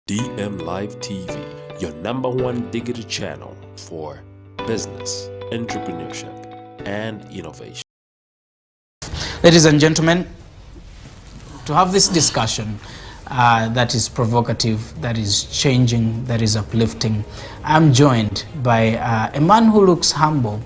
DM Live TV, your #1 digital channel for business, entrepreneurship, and innovation. Ladies and gentlemen, to have this discussion that is provocative, that is changing, that is uplifting, I'm joined by a man who looks humble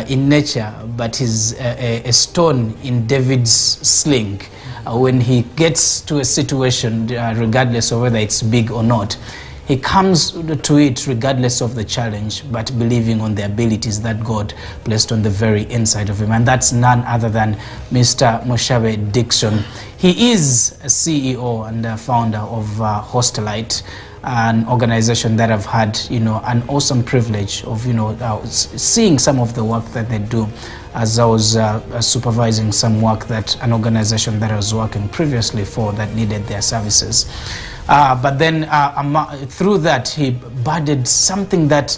in nature, but is a stone in David's sling. When he gets to a situation, regardless of whether it's big or not, he comes to it regardless of the challenge, but believing on the abilities that God placed on the very inside of him. And that's none other than Mr. Mushabe Dickson. He is a CEO and a founder of Hostalite, an organization that I've had, an awesome privilege of, seeing some of the work that they do, as I was supervising some work that an organization that I was working previously for that needed their services. But then through that, he budded something that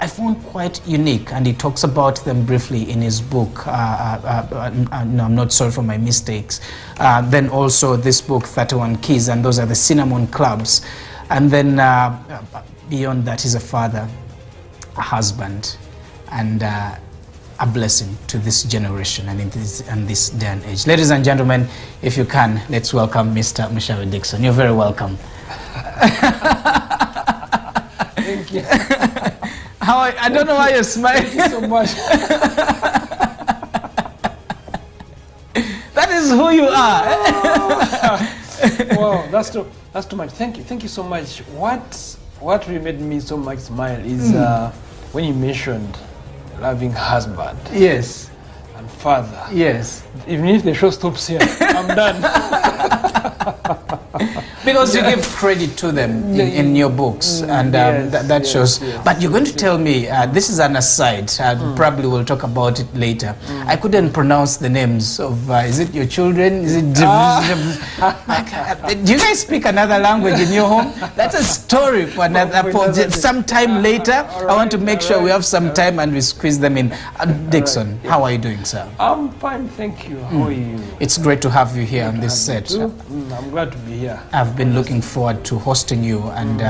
I found quite unique, and he talks about them briefly in his book. I'm not sorry for my mistakes. Then also this book, 31 Keys, and those are the cinnamon clubs. And then beyond that, he's a father, a husband, and a blessing to this generation and in this day and age. Ladies and gentlemen, if you can, let's welcome Mr. Mushabe Dickson. You're very welcome. Thank you. I don't know why you're smiling. Thank you so much. That is who you are. Wow, that's too much. Thank you so much. What really made me so much smile is when you mentioned loving husband. Yes. And father. Yes. Even if the show stops here, I'm done. Because you give credit to them in your books, and that shows. Yes. But you're going to tell me, this is an aside, probably we'll talk about it later. I couldn't pronounce the names of, is it your children? Is it do you guys speak another language in your home? That's a story for some time later. I want to make sure we have some time and we squeeze them in. Dickson, how are you doing, sir? I'm fine, thank you. How are you? It's great to have you here on this set. I'm glad to be here. I've been looking forward to hosting you and,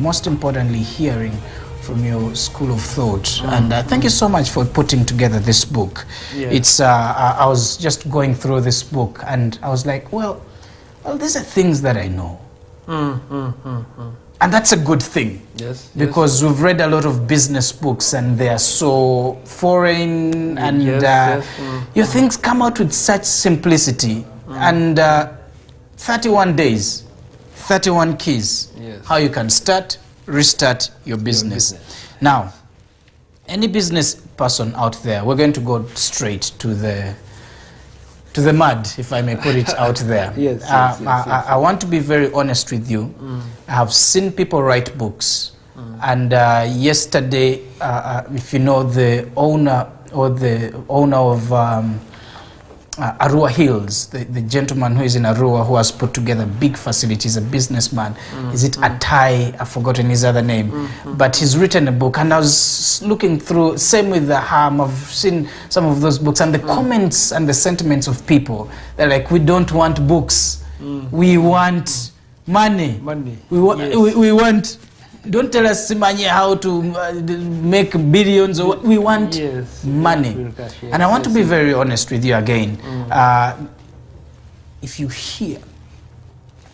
most importantly, hearing from your school of thought. And thank you so much for putting together this book. Yeah. It's, I was just going through this book and I was like, well, these are things that I know. And that's a good thing. Yes. Because we've read a lot of business books and they are so foreign and your things come out with such simplicity. And 31 days, 31 keys, how you can start, restart your business. Now, any business person out there, we're going to go straight to the mud, if I may put it out there. Yes. I want to be very honest with you. I have seen people write books, and yesterday, if you know the owner of Arua Hills, the gentleman who is in Arua who has put together big facilities, a businessman. Is it Atai? I've forgotten his other name. But he's written a book, and I was looking through, same with the Ham, I've seen some of those books, and the comments and the sentiments of people. They're like, we don't want books. We want money. We want, don't tell us how to make billions. We want money. And I want to be very honest with you again. If you hear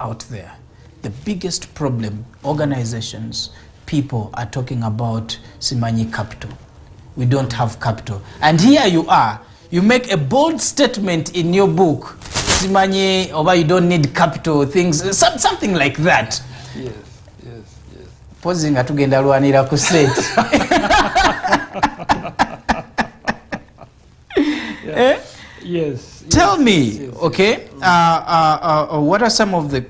out there, the biggest problem, organizations, people are talking about Simanyi capital. We don't have capital. And here you are, you make a bold statement in your book, Simanyi, or you don't need capital, things, something like that. Yes. Posing atugenda lwanira ku set. Yes. Tell me, okay, what are some of the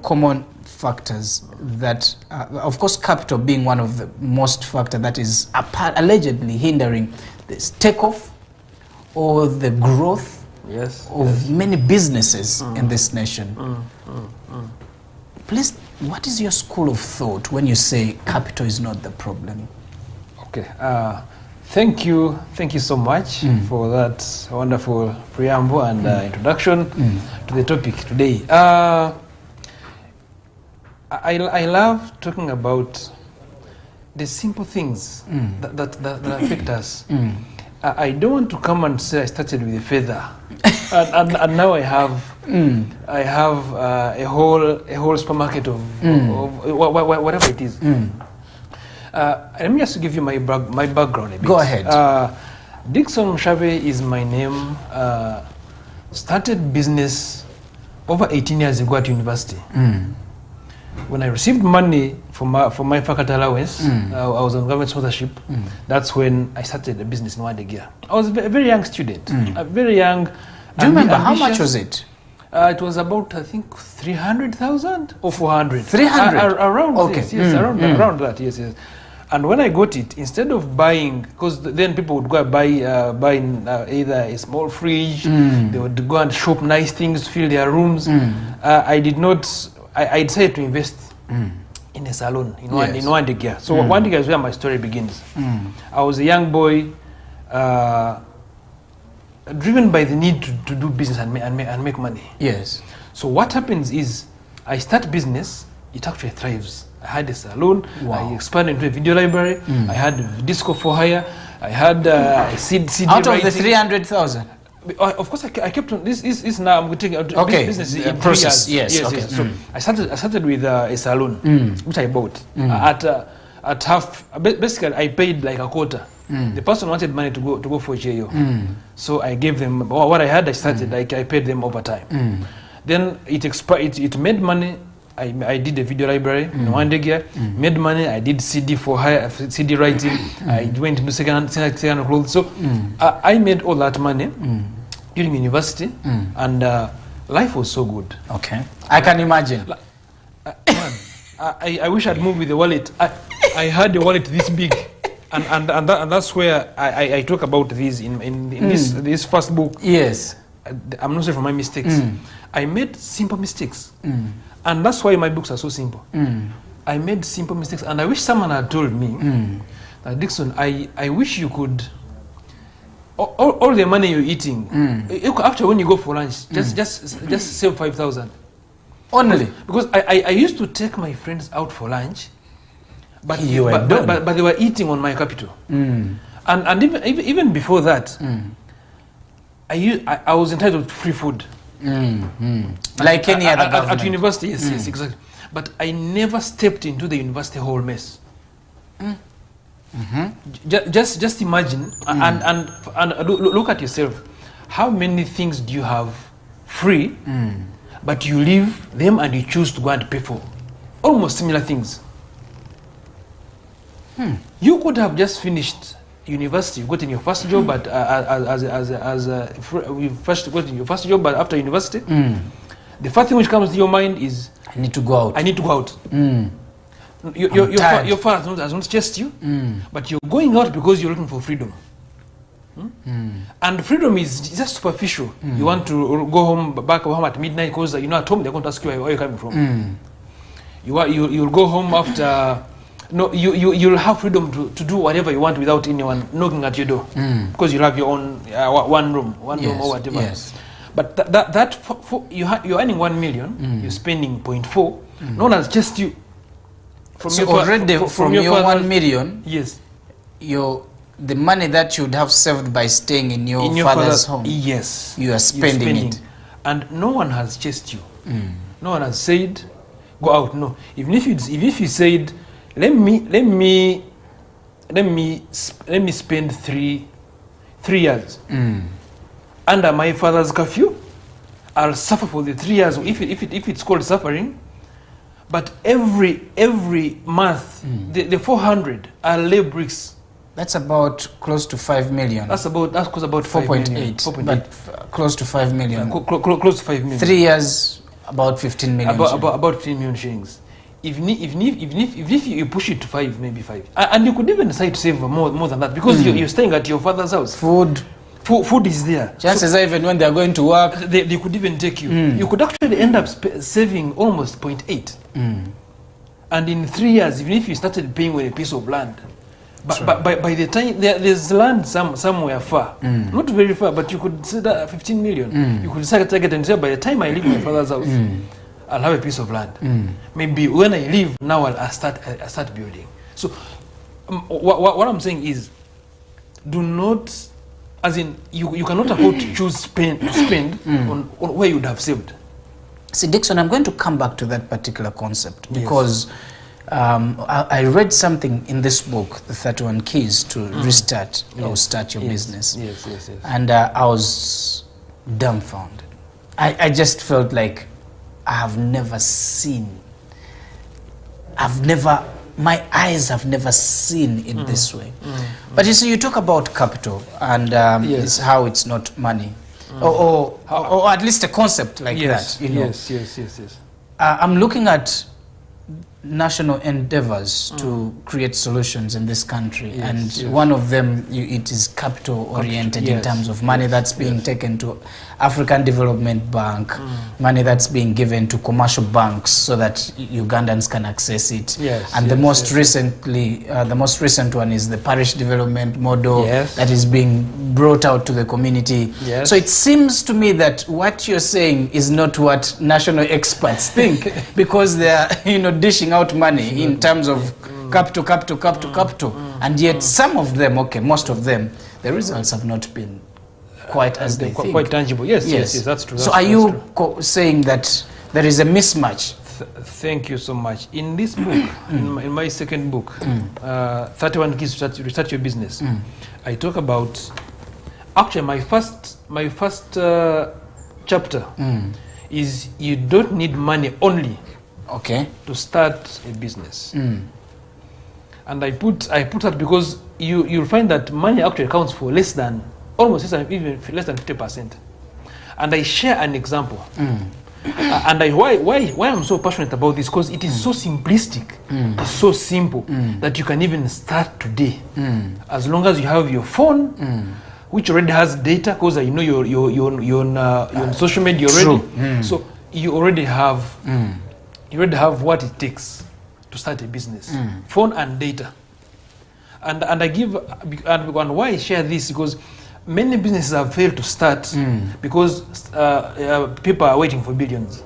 common factors that, of course, capital being one of the most factor that is allegedly hindering this takeoff or the growth of many businesses in this nation. Please, what is your school of thought when you say capital is not the problem? Okay. Thank you so much for that wonderful preamble and introduction to the topic today. I love talking about the simple things that affect us. I don't want to come and say I started with a feather, and now I have a whole supermarket of whatever it is. Let me just give you my background a bit. Go ahead. Dickson Mushabe is my name. Started business over 18 years ago at university. When I received money for my faculty allowance, I was on government sponsorship. That's when I started a business in Wandegia. I was a very young student, very young. Do you remember how much was it? It was about, I think, 300,000 or 400. 300? Around, okay. yes, around that, yes. And when I got it, instead of buying, because then people would go and buy either a small fridge, they would go and shop nice things to fill their rooms. I did not. I decided to invest in a salon in Wandegia. So Wandegia is where my story begins. I was a young boy, driven by the need to do business and make money. Yes. So what happens is, I start business, it actually thrives. I had a salon, I expanded into a video library, I had disco for hire, I had CD Out of writing. the 300,000? Of course, I kept on this now. I'm taking business in process. 3 years. Yes. Okay. So I started with a salon, which I bought at half. Basically, I paid like a quarter. The person wanted money to go for JO, so I gave them what I had. I started like I paid them over time. Then it expired. It made money. I did a video library in Wandegia, made money. I did CD for hire, CD writing. I went into second clothes. So I made all that money during university, and life was so good. Okay, I can imagine. I wish I'd moved with the wallet. I had a wallet this big, and that's where I talk about this in this first book. Yes, I'm not sorry for my mistakes. I made simple mistakes. And that's why my books are so simple. I made simple mistakes, and I wish someone had told me that, Dickson, I wish you could, all the money you're eating, after when you go for lunch, just save 5,000. Only? Because I used to take my friends out for lunch, but they were eating on my capital. And even before that, I was entitled to free food. Like any other government. At university, yes, exactly. But I never stepped into the university hall mess. Just imagine and look at yourself. How many things do you have free, but you leave them and you choose to go and pay for almost similar things? You could have just finished university, you got in your first job, but you first got in your first job, but after university, the first thing which comes to your mind is, I need to go out. I need to go out. Your father has not chased you, but you're going out because you're looking for freedom. And freedom is just superficial. You want to go back home at midnight because at home they're going to ask you where you're coming from. You'll go home after. No, you'll have freedom to do whatever you want without anyone knocking at your door, because you'll have your own one room or whatever. Yes. But you're earning 1 million, you're spending 0.4. No one has just you. From your 1 million, yes, the money that you would have saved by staying in your father's home, yes, you are spending it, and no one has chased you. No one has said, go out. No, even if you said, let me spend three years under my father's curfew. I'll suffer for the 3 years if it's called suffering. But every month, the 400 are lay bricks. That's about close to 5 million. That's about 4.8, but close to 5 million. Close to 5 million. 3 years, about 15 million. About 15 million shillings. Even if you push it to 5, maybe 5, and you could even decide to save more than that, because you're staying at your father's house. Food is there. Chances are, even when they're going to work, they could even take you. You could actually end up saving almost 0.8. And in 3 years, even if you started paying with a piece of land, but by the time there's land somewhere far, not very far, but you could say that 15 million. You could decide to target and say, by the time I leave my father's house, I'll have a piece of land. Maybe when I leave, now I'll start building. So what I'm saying is, do not, as in, you cannot afford to choose to spend on where you would have saved. See, Dickson, I'm going to come back to that particular concept because I read something in this book, The 31 Keys to Restart or Start Your Business. Yes. And I was dumbfounded. I just felt like I have never seen, my eyes have never seen it this way. But you see, you talk about capital and it's how it's not money. Or at least a concept like that. You know? Yes. I'm looking at national endeavors to create solutions in this country, and one of them, it is capital oriented in terms of money that's being taken to African Development Bank, money that's being given to commercial banks so that Ugandans can access it. The most recent one is the parish development model that is being brought out to the community. So it seems to me that what you're saying is not what national experts think, because they are dishing out money in terms of capital, and yet some of them, most of them, the results have not been quite as they think. Quite tangible. Yes, that's true. So are you saying that there is a mismatch? Thank you so much. In this book, in my second book, 31 Keys to Restart Your Business, I talk about, actually my first chapter is you don't need money only to start a business. And I put that because you'll find that money actually accounts for almost less than 50%. And I share an example. And why I'm so passionate about this, because it is so simplistic, it's so simple that you can even start today. As long as you have your phone, which already has data, because I know you're on social media already. So you already have what it takes to start a business. Phone and data. And why I share this, because many businesses have failed to start because people are waiting for billions.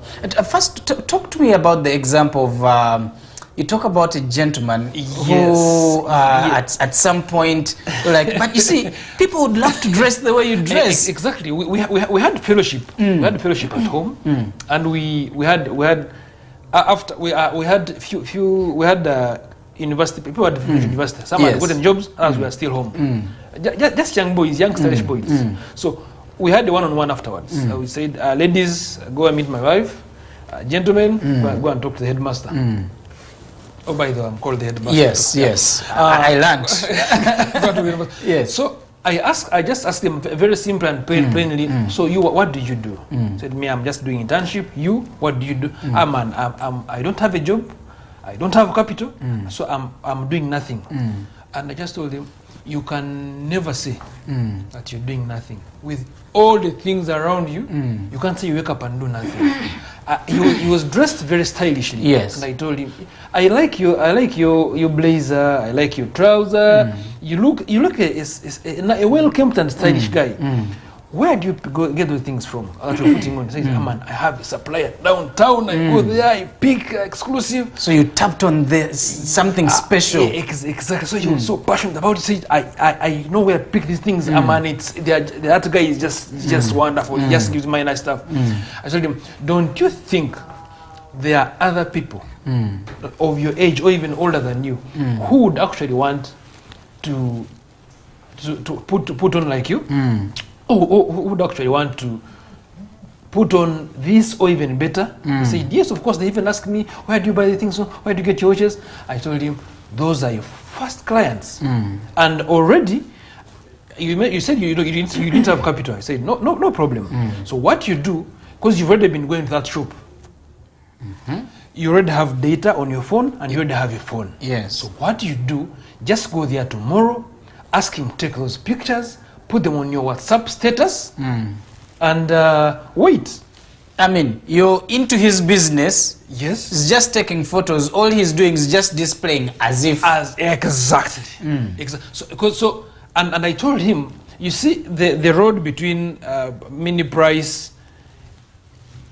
First, talk to me about the example of, you talk about a gentleman who at some point, but you see, people would love to dress the way you dress. Exactly. We had fellowship. We had fellowship at home, and we had university people had finished university. Some had gotten jobs, others were still home. Just young boys, young stylish boys. So we had the one-on-one afterwards. We said, ladies, go and meet my wife. Gentlemen, go and talk to the headmaster. Oh, by the way, I'm called the headmaster. Yes. I learned. Yes. So I just asked him very simple and plainly. So you, what did you do? Said, me, I'm just doing internship. You, what do you do? I don't have a job. I don't have capital, so I'm doing nothing. And I just told him, you can never say that you're doing nothing. With all the things around you, you can't say you wake up and do nothing. He was dressed very stylishly. Yes. And I told him, I like your blazer, I like your trouser. You look a well-kept and stylish guy. Where do you get those things from? That you're putting on. He says, man, I have a supplier downtown. I go there, I pick exclusive. So you tapped on something special. Exactly. So he was so passionate about it. He said, I know where to pick these things. Man, the other guy is just wonderful. He just gives me nice stuff. I told him, don't you think there are other people of your age or even older than you who would actually want to put on like you? Who would actually want to put on this or even better? He said, yes, of course. They even asked me, where do you buy the things from? Where do you get your watches? I told him, those are your first clients. And already, you said you didn't have capital. I said, no problem. So what you do, because you've already been going to that shop, you already have data on your phone and you already have your phone. Yes. So what you do, just go there tomorrow, ask him to take those pictures, put them on your WhatsApp status, and wait. I mean, you're into his business. Yes. He's just taking photos. All he's doing is just displaying exactly. So and I told him, you see the road between mini price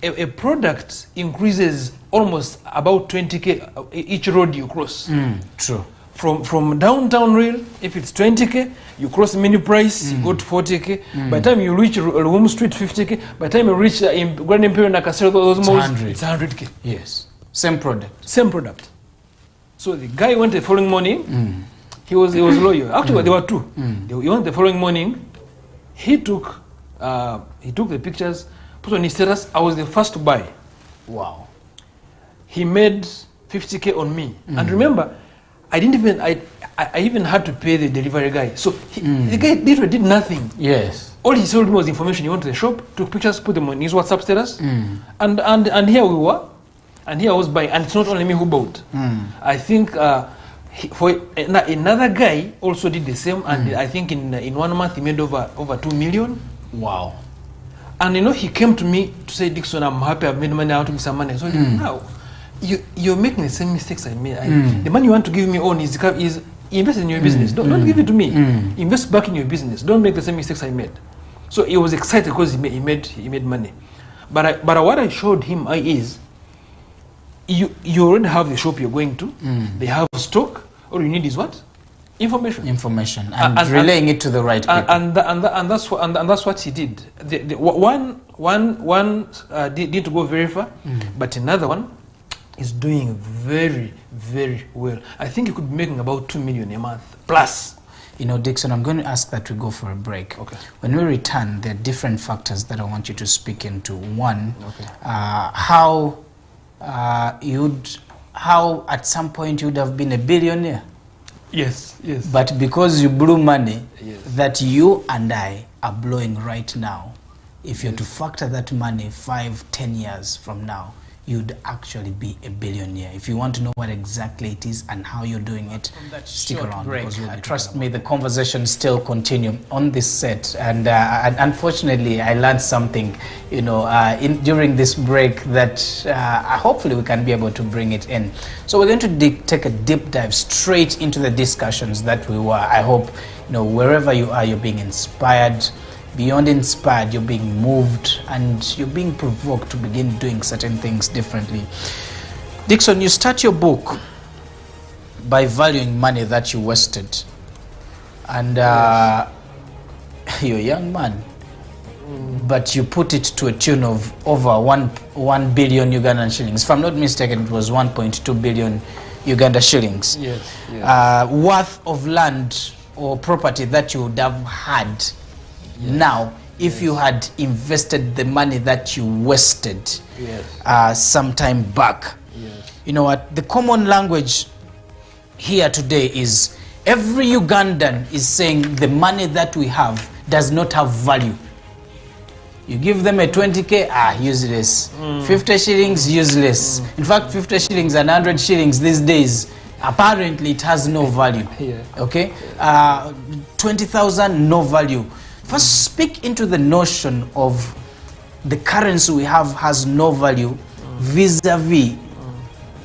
a product increases almost about 20k each road you cross. True. From downtown rail, if it's 20k, you cross mini price, you go to 40k. By the time you reach Home Street, 50k. By the time you reach Grand Imperial Nakasero, those malls, it's 100k. Yes. Same product. Same product. So the guy went the following morning. He was loyal. Actually, there were two. He went the following morning. He took the pictures, put on his status. I was the first to buy. Wow. He made 50k on me. And remember, I even had to pay the delivery guy. So the guy literally did nothing. Yes. All he sold me was information. He went to the shop, took pictures, put them on his WhatsApp status, and here we were, and here I was buying. And it's not only me who bought. I think another guy also did the same, and I think in 1 month he made over 2 million. Wow. And he came to me to say, Dickson, I'm happy I've made money. I want to give some money. So now. You're making the same mistakes I made. The money you want to give me on is invest in your business. Don't give it to me. Invest back in your business. Don't make the same mistakes I made. So he was excited because he made money. But what I showed him is you already have the shop you're going to. They have stock. All you need is what? Information. And relaying it to the right people. And that's what he did. One did go very far, but another one is doing very, very well. I think he could be making about 2 million a month plus. Dickson, I'm going to ask that we go for a break. Okay. When we return, there are different factors that I want you to speak into. One, how at some point you'd have been a billionaire. Yes. But because you blew money, yes, that you and I are blowing right now, if you're to factor that money 5-10 years from now, you'd actually be a billionaire. If you want to know what exactly it is and how you're doing it, stick around. Because trust me, the conversation still continue on this set. And unfortunately, I learned something, during this break that hopefully we can be able to bring it in. So we're going to take a deep dive straight into the discussions that we were. I hope, wherever you are, you're being inspired. Beyond inspired, you're being moved and you're being provoked to begin doing certain things differently. Dickson, you start your book by valuing money that you wasted. And you're a young man, but you put it to a tune of over 1 billion Ugandan shillings. If I'm not mistaken, it was 1.2 billion Uganda shillings. Yes. Worth of land or property that you would have had. Now, if you had invested the money that you wasted some time back, you know what? The common language here today is every Ugandan is saying the money that we have does not have value. You give them a 20k, useless. 50 shillings, useless. In fact, 50 shillings and 100 shillings these days, apparently it has no value. Okay? 20,000, no value. First, speak into the notion of the currency we have has no value vis-a-vis,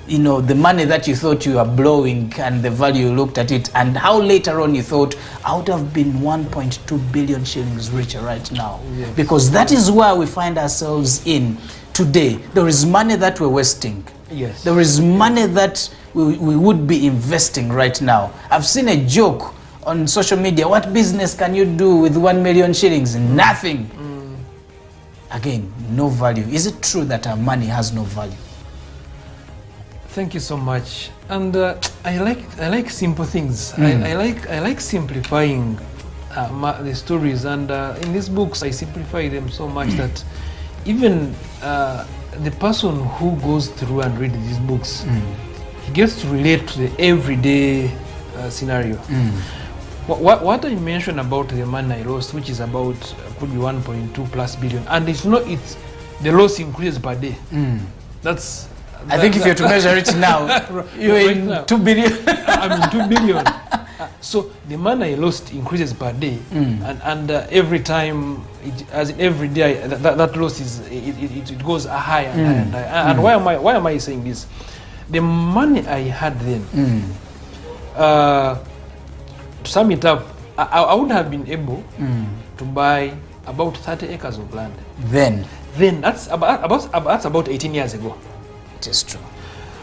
the money that you thought you were blowing and the value you looked at it, and how later on you thought, I would have been 1.2 billion shillings richer right now. Yes. Because that is where we find ourselves in today. There is money that we're wasting. Yes. There is money that we would be investing right now. I've seen a joke on social media. What business can you do with 1 million shillings? Nothing. Again, no value. Is it true that our money has no value? Thank you so much. And I like simple things. I like simplifying the stories. And in these books, I simplify them so much that even the person who goes through and read these books, he gets to relate to the everyday scenario. What I mentioned about the money I lost, which is about could be 1.2 plus billion, and the loss increases per day. I think if you're to measure it now, you're right in now. 2 billion. I'm in 2 billion. So the money I lost increases per day, and every time, every day, that loss it goes higher and higher. And why am I saying this? The money I had then. To sum it up, I would have been able to buy about 30 acres of land. Then? then that's about 18 years ago. It is true.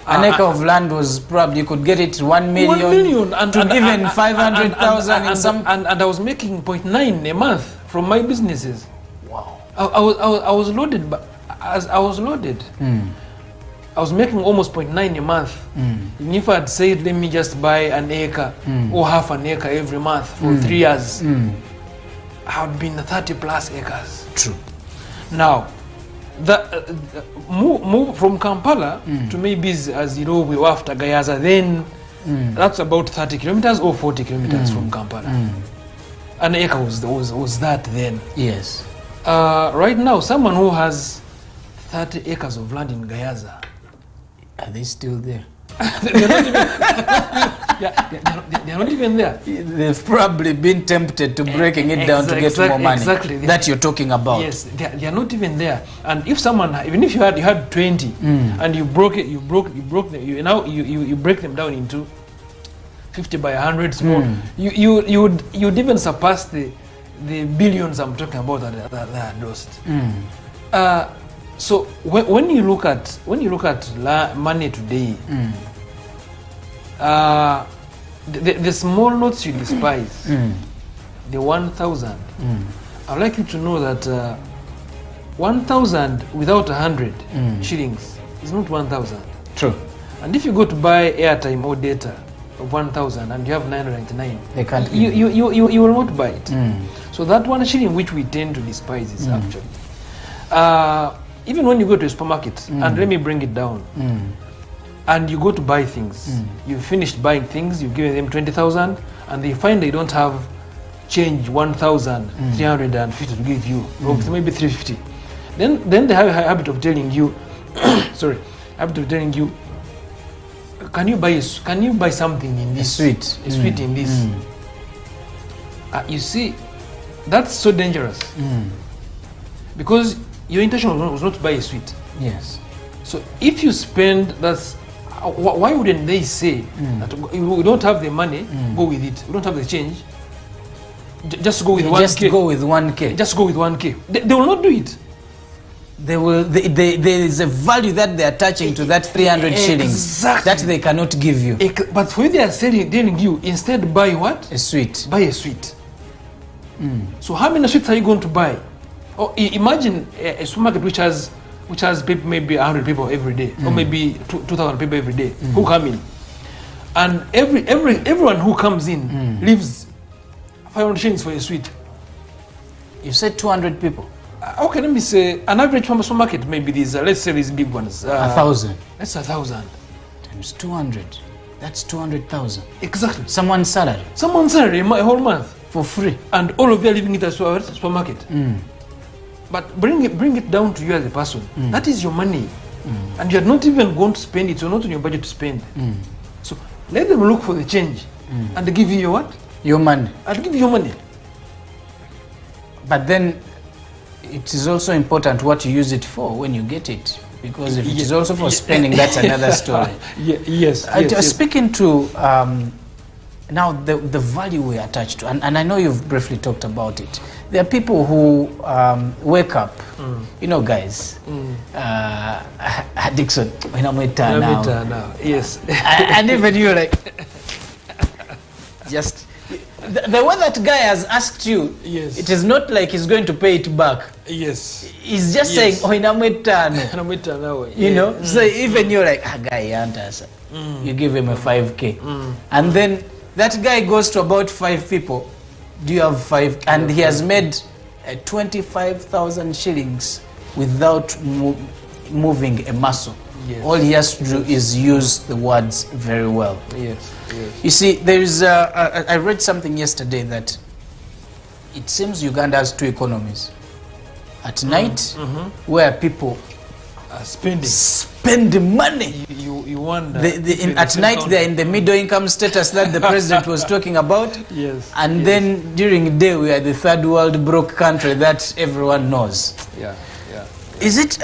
An acre of land was probably, you could get it 1 million, 1 million and even 500,000 in some. And I was making 0.9 a month from my businesses. Wow. I was loaded, but as I was loaded, I was making almost 0.9 a month. And if I'd said, let me just buy an acre or half an acre every month for 3 years, I would be in 30 plus acres. True. Now, the move from Kampala to maybe as you know we were after Gayaza, then that's about 30 kilometers or 40 kilometers from Kampala. An acre was that then. Yes. Right now, someone who has 30 acres of land in Gayaza, are they still there? they're not even there. They've probably been tempted to breaking it down to get more money. Exactly. That you're talking about. Yes, they are not even there. And if someone, even if you had 20 and you broke them, you break them down into 50 by 100 small, you'd even surpass the billions I'm talking about that are lost. So when you look at money today, the small notes you despise, the 1,000. I'd like you to know that 1,000 without 100 shillings is not 1,000. True. And if you go to buy airtime or data of 1,000 and you have 999, they can't. You will not buy it. So that 1 shilling which we tend to despise is actually. Even when you go to a supermarket, and let me bring it down, and you go to buy things, you've finished buying things, you've given them 20,000, and they find they don't have change 1,350 to give you, or maybe 350. Then they have a habit of telling you, can you buy something in this? A sweet in this. You see, that's so dangerous, because your intention was not to buy a sweet. Yes. So if you spend, why wouldn't they say that we don't have the money, go with it. We don't have the change. Just go with 1K. Just go with 1K. Just go with 1K. They will not do it. They will. There is a value that they are attaching to that 300 shillings that they cannot give you. But when they are telling you, instead buy what? A sweet. Buy a sweet. So how many sweets are you going to buy? Or imagine a supermarket which has people, maybe 100 people every day, or maybe 2,000 people every day who come in, and everyone who comes in leaves 500 shillings for a sweet. You said 200 people. Okay, let me say an average supermarket, maybe these. Let's say these big ones. 1,000. That's 1,000 times 200. That's 200,000. Exactly. Someone's salary. Someone's salary a whole month for free, and all of you are living it as a supermarket. But bring it down to you as a person. That is your money. And you're not even going to spend it. You're not in your budget to spend. So let them look for the change. And they give you your what? Your money. I'll give you your money. But then it is also important what you use it for when you get it. Because if it is also for spending, that's another story. Yes. Speaking to now the value we attach to, and I know you've briefly talked about it. There are people who wake up, you know, guys. Dickson, when I'm with her now. Yes. And even you're like, just the way that guy has asked you, yes, it is not like he's going to pay it back. Yes. He's just saying, oh, you know. So even you're like, guy, you give him a 5K, and then that guy goes to about 5 people. Do you have 5? And he has made 25,000 shillings without moving a muscle. Yes. All he has to do is use the words very well. Yes. You see, there is. I read something yesterday that it seems Uganda has 2 economies. At night, where people spend money. You wonder. At night, they're in the middle income status that the president was talking about. Yes. And then during the day, we are the third world broke country that everyone knows. Yeah. Is it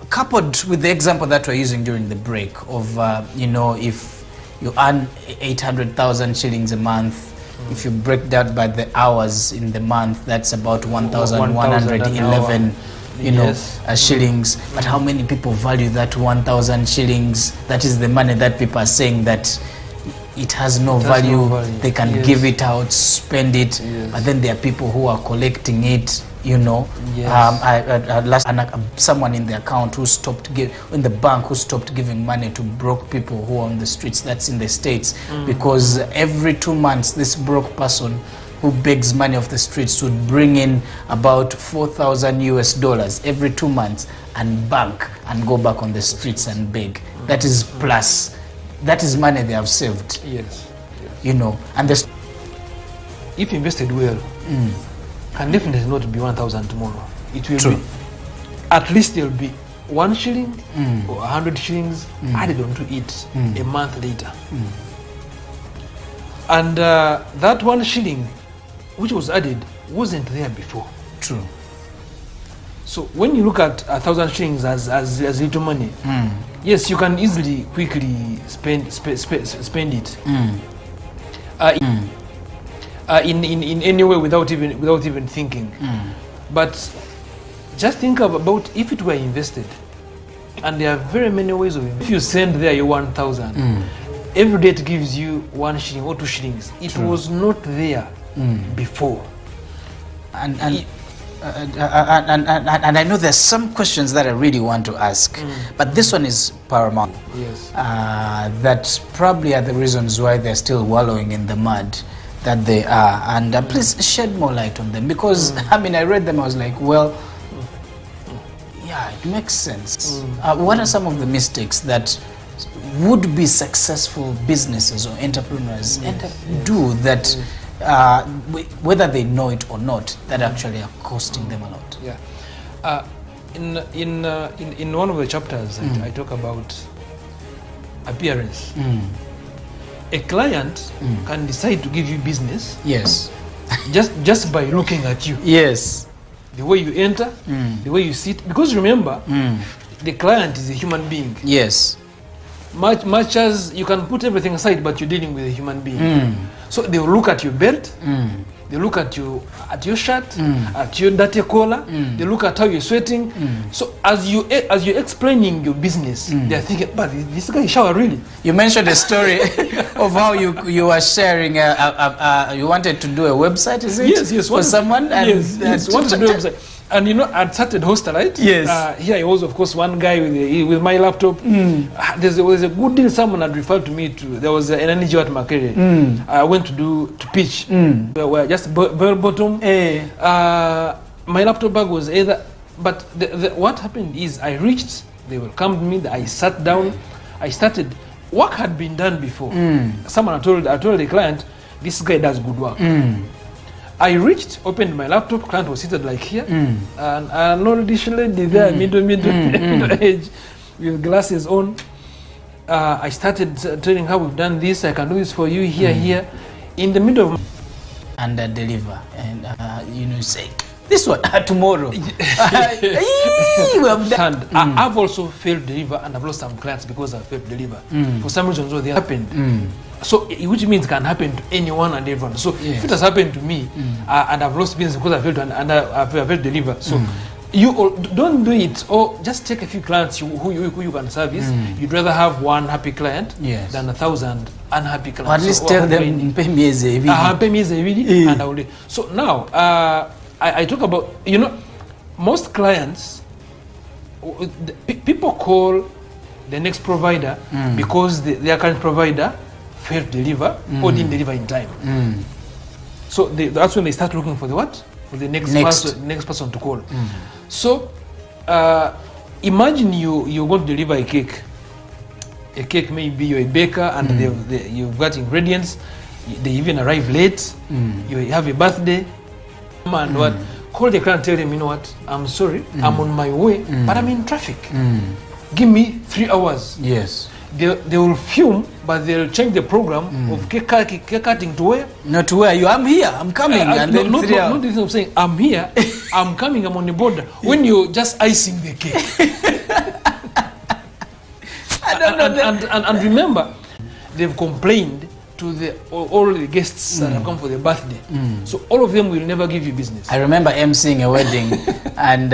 coupled with the example that we're using during the break of, if you earn 800,000 shillings a month, if you break that by the hours in the month, that's about 1,111 shillings. But how many people value that 1,000 shillings? That is the money that people are saying that it has no value. They can give it out, spend it, but then there are people who are collecting it. Someone in the account who stopped in the bank who stopped giving money to broke people who are on the streets. That's in the States, because every 2 months this broke person who begs money off the streets would bring in about $4,000 every 2 months and bank and go back on the streets and beg. That is plus. That is money they have saved. Yes. And if invested well, can definitely not be 1,000 tomorrow. It will be, at least there will be 1 shilling or 100 shillings added onto it a month later. And that 1 shilling which was added wasn't there before. True. So when you look at 1,000 shillings as little money, yes, you can easily, quickly spend it in any way without even thinking. But just think about if it were invested, and there are very many ways of it. If you send there your 1,000, every day it gives you 1 shilling or 2 shillings. It was not there before. And I know there's some questions that I really want to ask, but this one is paramount. Yes. That probably are the reasons why they're still wallowing in the mud that they are. And please shed more light on them, because I read them, I was like, well, yeah, it makes sense. What are some of the mistakes that would be successful businesses or entrepreneurs do that, whether they know it or not, that actually are costing them a lot? Yeah. In one of the chapters, I talk about appearance. A client can decide to give you business. Yes. just by looking at you. Yes. The way you enter, the way you sit. Because remember, the client is a human being. Yes. Much as you can put everything aside, but you're dealing with a human being. So they will look at your belt, they look at your shirt, at your dirty collar, they look at how you're sweating. So as you're explaining your business, they're thinking, but this guy shower really? You mentioned a story of how you were sharing, you wanted to do a website, is it? Yes, for someone? And yes, wanted to do a website. And I'd started Hostalite. Yes. Here I was, of course, one guy with my laptop. There was a good deal someone had referred to me to. There was an NGO at Makere. I went to pitch. Where just bare bottom. My laptop bag was either. But what happened is I reached. They welcomed me. I sat down. I started. Work had been done before. I told the client, this guy does good work. I reached, opened my laptop, client was seated like here, and an old lady there, middle age, with glasses on. I started telling her, we've done this, I can do this for you, here, in the middle of... And deliver, and say, this one, tomorrow. We have done. I've also failed to deliver, and I've lost some clients because I failed to deliver. For some reason, so they happened. So, which means it can happen to anyone and everyone. So, if it has happened to me, and I've lost business because I failed to deliver, so you don't do it, or just take a few clients who you can service. You'd rather have one happy client than 1,000 unhappy clients. Or at least tell them, pay me as a video. Pay me as a video, and I will do. So now, I talk about, most clients, people call the next provider because their current provider failed to deliver or didn't deliver in time. So that's when they start looking for the what? For the next person to call. So imagine you're going to deliver a cake. A cake, maybe you're a baker and you've got ingredients. They even arrive late. You have a birthday. And what? Call the client, tell them, you know what? I'm sorry, I'm on my way, but I'm in traffic. Give me 3 hours. Yes. They will film, but they'll change the program of cake cutting to where? Not to where I'm here, I'm coming. And then not this I'm saying, I'm here, I'm coming, I'm on the border. When you're just icing the cake. and remember, they've complained to all the guests that have come for their birthday. So all of them will never give you business. I remember emceeing a wedding and